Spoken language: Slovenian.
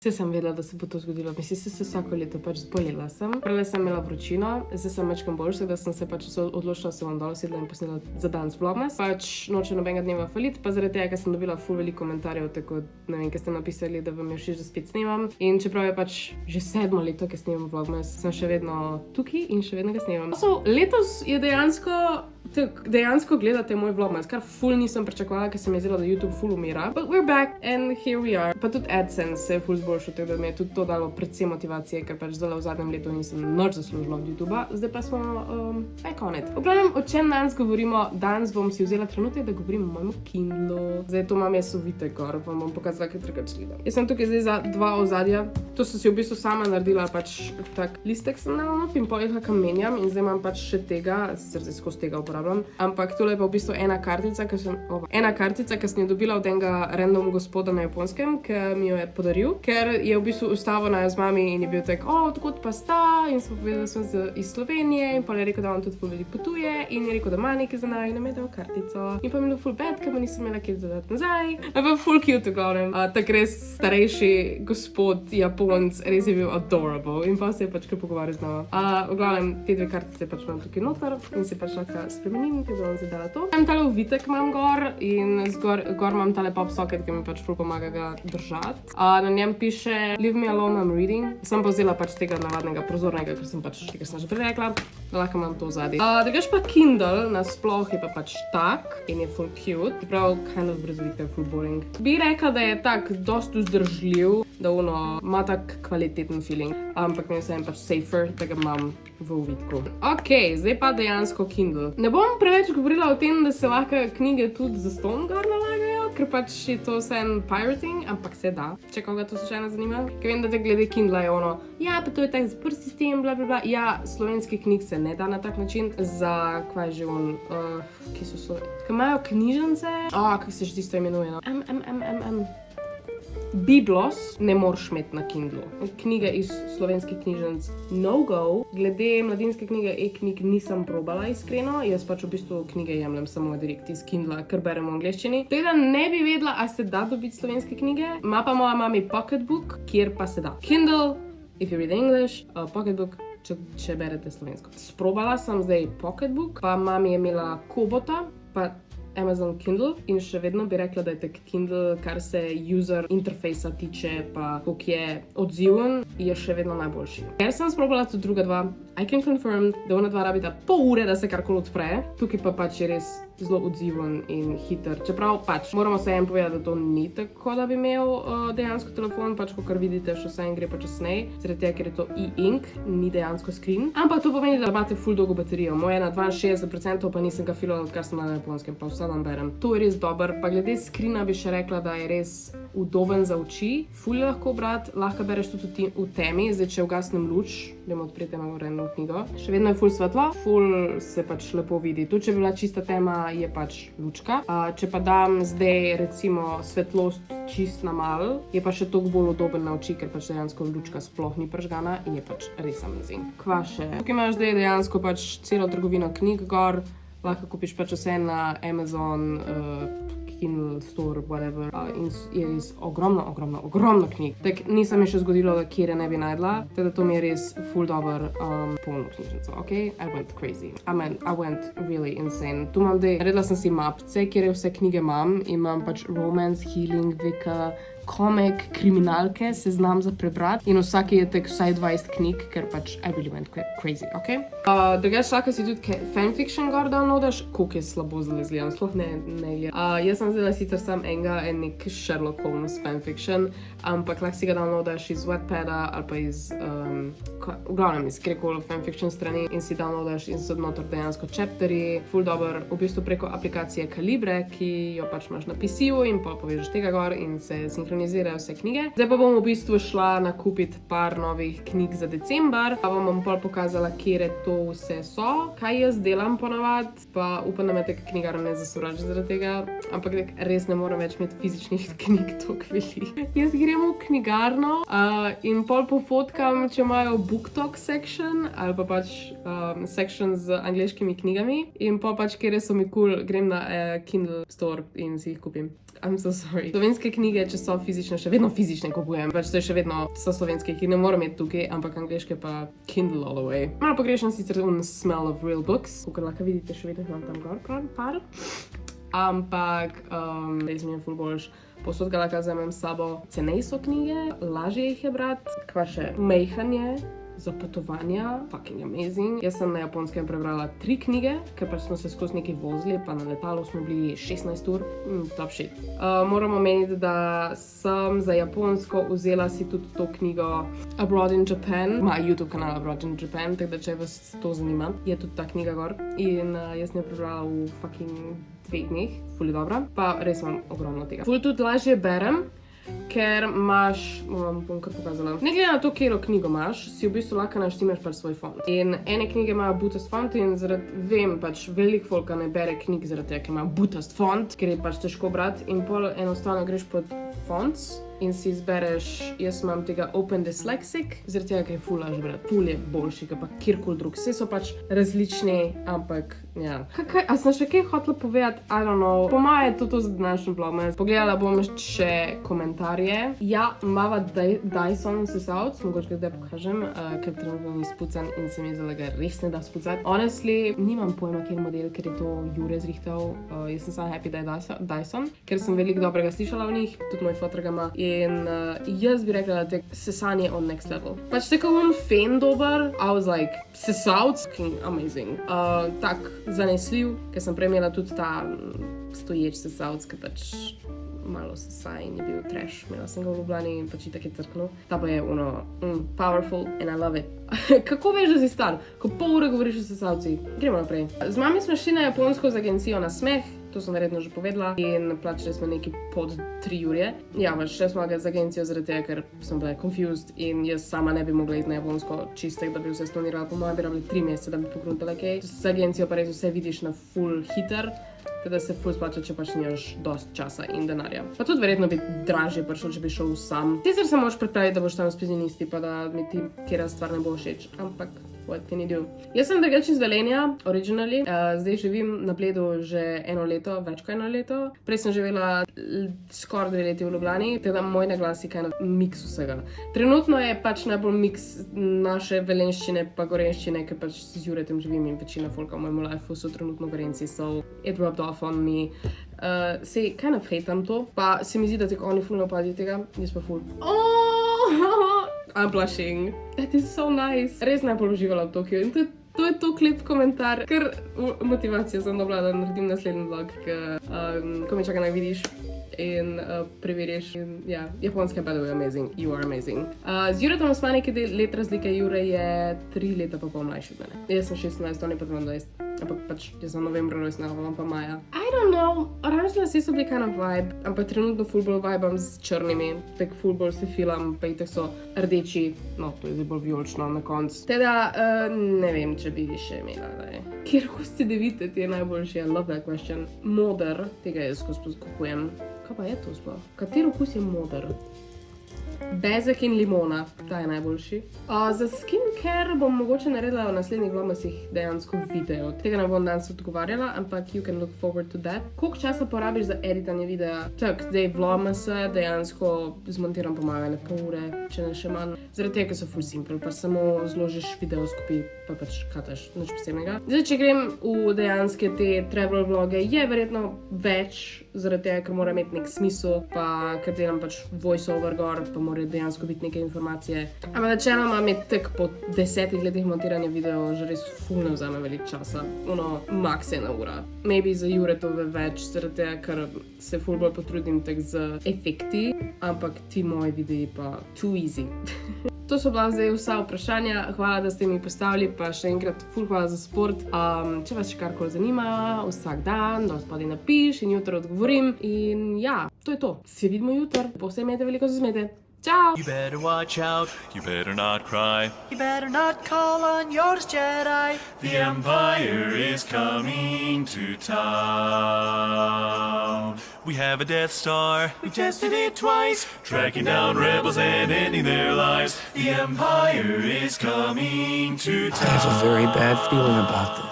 Vse sem vedela, da se bo to zgodilo. Mislim, se vsako leto pač zbolela sem. Prej sem imela vročino, zdaj sem večkrat boljša, da sem se pač odločila, da se bom dol sedla in posnela za danes vlogmas. Pač noče nobenega dneva falit, pa zaradi tega, ker sem dobila ful veliko komentarjev, tako ne vem, ker ste napisali, da vam je všeč, da spet snemam. In čeprav je pač že 7. leto, ker snemam vlogmas, sem še vedno tukaj in še vedno ga snemam. Letos je dejansko gledate moj vlogmas, kar ful nisem pričakovala, ker sem je zdela, da YouTube ful umira. But we're back and here we are. Pa tudi AdSense se je ful zboljšal, tako da mi je tudi to dalo predvsem motivacije, ker pač zdaj v zadnjem letu nisem nič zaslužila od YouTuba, zdaj pa smo back on it. V glavnem, o čem danes govorimo? Danes bom si vzela trenutek, da govorim o mojem Kindlu. Zdaj to imam jaz ovite gor, vam bom pokazala, kaj drugače gledam. Jaz sem tukaj zdaj za 2 ozadja. To sem si v bistvu sama naredila, pač tak listek sem dala in pol jih lahko menjam in zdaj imam pač še tega, sicer zdaj skozi tega uporabljam, ampak tole je pa v bistvu ena kartica, ki sem jo dobila od enega random gospoda na Japonskem, ki mi jo je podaril, ker je v bistvu ustavil naju z mami in je bil tak, odkot pa sta, in smo povedali, da smo iz Slovenije in pol je rekel, da on tudi ful veliko potuje in je rekel, da ima nekaj za naju in nam je dal kartico. In pa mi je bilo ful bad, ker pa nisem imela kje zadati nazaj. Pa ful cute v glavnem. Tak res starejši gospod Japonc, res je bil adorable in pa se je pač kar pogovarjal z nama. V glavnem, te 2 kartice pač imam tukaj noter in se pač lahko spremenim, ker bom zdaj dala to. Tale uvitek imam gor in gor imam tale pop socket, ki mi pač ful pomaga ga držati. Na njem piše Leave me alone, I'm reading. Sem pa vzela pač tega navadnega prozornega, ker sem že prej rekla, da lahko imam to zadaj. Drugač pa Kindle nasploh je pa pač tak in je ful cute. Prav kind of brez uvitka je ful boring. Bi rekla, da je tak dost vzdržljiv, da ima tak kvaliteten feeling, ampak mi je pač safer, da ga imam v uvitku. Ok, zdaj pa dejansko Kindle. Ne bom preveč govorila o tem, da se lahko knjige tudi za ston gor nalagajo, ker pač je to vse en pirating, ampak se da, če koga to slučajno zanima. Ker vem, da te glede Kindla je ja, pa to je tak zaprt sistem, bla bla bla. Ja, slovenskih knjig se ne da na tak način. Za, kva je že ki so slovenski? Kaj imajo knjižnice? Kako se že tisto imenuje? Biblos ne moreš imeti na Kindlu. Knjige iz slovenskih knjižnic no go. Glede mladinske knjige e-knjig nisem probala iskreno. Jaz pač v bistvu knjige jemljem samo direkt iz Kindla, ker berem v angleščini. Tega ne bi vedela, a se da dobiti slovenske knjige. Ima pa moja mami Pocketbook, kjer pa se da. Kindle, if you read English, Pocketbook, če berete slovensko. Sprobala sem zdaj Pocketbook, pa mami je imela Kobota, pa Amazon Kindle in še vedno bi rekla, da je tak Kindle, kar se user interfejsa tiče, pa koliko je odziven, je še vedno najboljši. Ker sem sprobala tudi druga 2, I can confirm, da ona 2 rabita pol ure, da se karkoli odpre, tukaj pa pač je res zelo odziven in hiter. Čeprav pač moramo se en povedati, da to ni tako, da bi imel dejansko telefon, pač kot vidite, še vse en gre počasneje, zaradi tega, ker je to e-ink, ni dejansko screen. Ampak to pomeni, da imate ful dolgo baterijo. Moja je na 62%, pa nisem ga filala, odkar sem na Japonskem, pa vse dan berem. To je res dober, pa glede screena bi še rekla, da je res udoben za oči, ful je lahko brati, lahko bereš tudi v temi, zdaj če ugasnem luč, gremo odpreti eno random knjigo. Še vedno je ful svetlo, ful se pač lepo vidi. Tu, če bi bila čista tema, je pač lučka. Če pa dam zdaj recimo svetlost čist na malo, je pa še toliko bolj udoben na oči, ker pač dejansko lučka sploh ni prižgana in je pač res amazing. Kva še? Tukaj imaš zdaj dejansko pač celo trgovino knjig gor, lahko kupiš pač vse na Amazon, Kindle Store, whatever. In je res ogromno knjig. Tak nisem mi še zgodilo, da kjere ne bi najdla, teda to mi je res ful dober polno knjižnico, ok? I went crazy. I went really insane. Tu imam naredila sem si mapce, kjer vse knjige imam pač romance, healing, vika, komik, kriminalke, seznam za prebrati in vsaki je tek vsaj 20 knjig, ker pač I really went crazy, ok? Drugač lahko si tudi fanfiction gor downloadaš, koliko je slabo zdaj izgledam, sploh ne gledam. Jaz sem zdaj sicer sam nek Sherlock Holmes fanfiction, ampak lahko si ga downloadaš iz Wattpada ali pa iz, v glavnem iz kjerkoli fanfiction strani in si downloadaš in so noter dejansko chapterji, ful dober, v bistvu preko aplikacije Calibre, ki jo pač imaš na PC-u in pa povežeš tega gor in se sinhronizirajo vse knjige. Zdaj pa bom v bistvu šla nakupiti par novih knjig za december, pa vam bom pol pokazala, kjere to vse so, kaj jaz delam ponavad, pa upam, da me tega knjigarna ne zasurači zaradi tega, ampak res ne morem več imeti fizičnih knjig toliko velikih. Jaz grem v knjigarno in pol pofotkam, če imajo BookTok section ali pa pač section z angleškimi knjigami in pol pač, kjere so mi cool, grem na Kindle Store in si jih kupim. I'm so sorry. Slovenske knjige, če so fizične, še vedno fizične kupujem. Pač to je še vedno so slovenske, ki ne moram imeti tukaj, ampak angleške pa Kindle all the way. Malo pogrešam sicer smell of real books, kot lahko vidite, še vedno imam tam gor par. Ampak res mi je ful boljš. Posod ga lahko vzamem s sabo. Cenej so knjige, lažje jih je brati, kva še mejhanje. Za potovanja, fucking amazing. Jaz sem na Japonskem prebrala 3 knjige, ker pač smo se skozi nekaj vozili, pa na letalu smo bili 16 ur. Top shit. Moram omeniti, da sem za Japonsko vzela si tudi to knjigo Abroad in Japan. Ima YouTube kanal Abroad in Japan, tako da če vas to zanima, je tudi ta knjiga gor. In jaz sem jo prebrala v fucking 2 dneh, ful je dobra. Pa res imam ogromno tega. Ful tudi lažje berem, ker imaš, bom kar pokazala, ne glede na to, katero knjigo imaš, si v bistvu lahko naštimaš pač svoj font. In ene knjige imajo butast font in vem, pač veliko folka ne bere knjig zaradi tega, ker ima butast font, ker je pač težko brati in pol enostavno greš pod fonts in si izbereš, jaz imam tega Open Dyslexic, zaradi tega, ker je ful lažje brati, ful je boljši, kot pa kjerkoli drug. Vse so pač različni, ampak ja. A sem še kaj hotela povedati? I don't know. Po moje je to za današnji vlog. Pogledala bom še komentarje. Ja, imava Dyson sesalc, mogoče ga zdaj pokažem, ker trenutno ni spucan in se mi zdaj ga res ne da spucati. Honestly, nimam pojma, kjer model, ker je to Jure zrihtal. Jaz sem samo happy, da je Dyson, ker sem veliko dobrega slišala v njih, tudi moj fotor ga ima. In jaz bi rekla, da je sesanje on next level. Pač tako on fen dober, I was like, sesalc, fucking amazing. Tak, zanesljiv, ker sem prej imela tudi ta stoječ sesalc, ki pač malo sesaj in je bil trash. Imela sem ga v Ljubljani in pač itak je crknil. Ta pa je powerful and I love it. Kako veš, da si star? Ko pol ure govoriš o sesalci. Gremo naprej. Z mami smo šli na Japonsko z agencijo na smeh, to sem verjetno že povedala, in plačali smo nekaj pod 3 urje. Ja, pač šli smo ga z agencijo zaradi tega, ker sem bila confused in jaz sama ne bi mogla iti na Japonsko čistek, da bi vse stonirala. Po mojem bi rabili 3 mesece, da bi pogruntala kaj. Z agencijo pa res vse vidiš na full hiter, teda se ful splača, če pač nimaš dost časa in denarja. Pa tudi verjetno bi dražje prišlo, če bi šel sam. Sicer se moraš predpraviti, da boš tam s pizinisti, pa da mi ti kjera stvar ne bo všeč, ampak what can you do? Jaz sem drugače iz Velenja, originally. Zdaj živim na Bledu že 1 leto, več kot 1 leto. Prej sem živela skoraj 2 leti v Ljubljani, teda moj naglas je kind of mix vsega. Trenutno je pač najbolj mix naše velenščine pa gorenščine, ker pač z Juretem živim in večina folka v mojem lifeu so trenutno gorenci, so it rubbed off on me. Sej kind of hateam to, pa se mi zdi, da tako oni ful ne opadijo tega, jaz pa ful. I'm blushing. That is so nice. Res najbolj uživala v Tokiu in to je to klip komentar, ker motivacijo sem dobila, da naredim naslednji vlog, ko me čaka naj vidiš in preveriš. Ja, Japonska je by the way amazing, you are amazing. Z Juretom smo nekaj let razlike, Jure je 3 leta pa pol mlajši od mene. Jaz sem 16, on je pa 22. Ampak pač jaz sem novembra rojstna, on pa maja. I don't know, oranžni lasje so bili kind of vibe, ampak trenutno full bolj vibam z črnimi, tak full bolj se filam, pa itak so rdeči, no to je zdaj bolj vijolično na koncu. Teda ne vem, če bi še imela, daj. Kjer kosti devite ti je najboljši? I love that question. Moder, tega jaz skozi kupujem. Kaj pa je to sploh? Kateri okus je moder? Bezek in limona, ta je najboljši. Za skincare bom mogoče naredila v naslednjih vlogmasih dejansko video. Tega ne bom danes odgovarjala, ampak you can look forward to that. Koliko časa porabiš za editanje videa? Tak, zdaj vlogmase dejansko zmontiram po moje pol ure, če ne še manj. Zaradi tega, ker so full simple, pa samo zložiš video skupaj, pa pač kataš, nič posebnega. Zdaj, če grem v dejanske te travel vloge, je verjetno več, zaradi tega, ker mora imeti nek smisel, pa ker delam pač voice over gor, pa mora dejansko biti neke informacije. Ampak načeloma mi tek po 10 letih montiranja videov že res ful ne vzame veliko časa. Max 1 ura. Maybe za Juretove več, zaradi tega, ker se ful bolj potrudim tek z efekti, ampak ti moji videi pa too easy. To so bila zdaj vsa vprašanja, hvala, da ste mi postavili, pa še enkrat ful hvala za support. Če vas še karkoli zanima, vsak dan, da spodaj napiš in jutro odgovorim. In ja, to je to. Se vidimo jutro, povsem imejte veliko zmete. Ciao! You better watch out, you better not cry. You better not call on yours Jedi. The Empire is coming to town. We have a Death Star, we've tested it twice, tracking down rebels and ending their lives. The Empire is coming to town. I have a very bad feeling about this.